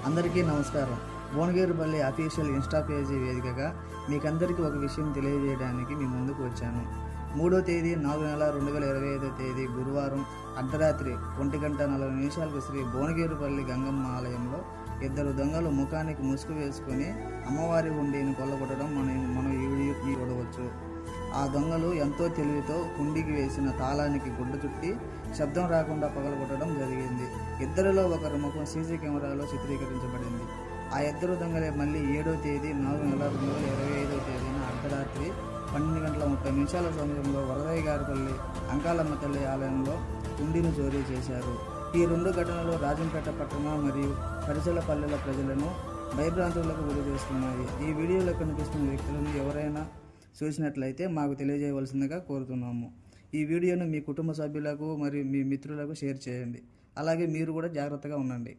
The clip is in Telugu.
అందరికీ నమస్కారం. భువనగిరిపల్లి అఫీషియల్ ఇన్స్టా పేజీ వేదికగా మీకందరికీ ఒక విషయం తెలియజేయడానికి మీ ముందుకు వచ్చాను. 3వ తేదీ 4వ నెల 2025 తేదీ గురువారం అర్ధరాత్రి 1:40 శ్రీ భువనగిరిపల్లి గంగమ్మ ఆలయంలో ఇద్దరు దొంగలు ముఖానికి ముసుగు వేసుకుని అమ్మవారి హుండీని కొల్లగొట్టడం మనం ఈ వీడియో చూడవచ్చు. ఆ దొంగలు ఎంతో తెలివితో హుండీకి వేసిన తాళానికి గుడ్డ చుట్టి శబ్దం రాకుండా పగలగొట్టడం జరిగింది. ఇద్దరిలో ఒకరి ముఖం సీసీ కెమెరాలో చిత్రీకరించబడింది. ఆ ఇద్దరు దొంగలే మళ్ళీ 7వ తేదీ 4వ నెల 2025 తేదీన అర్ధరాత్రి 12:30 సమయంలో వరదయ్యగారిపల్లి అంకాలమ్మ తల్లి ఆలయంలో హుండీని చోరీ చేశారు. ఈ రెండు ఘటనలు రాజంపేట పట్టణ మరియు పరిసర పల్లెల ప్రజలను భయభ్రాంతులకు గురి చేస్తున్నాయి. ఈ వీడియోలో కనిపిస్తున్న వ్యక్తులను ఎవరైనా చూసినట్లయితే మాకు తెలియజేయవలసిందిగా కోరుతున్నాము. ఈ వీడియోను మీ కుటుంబ సభ్యులకు మరియు మీ మిత్రులకు షేర్ చేయండి. అలాగే మీరు కూడా జాగ్రత్తగా ఉండండి.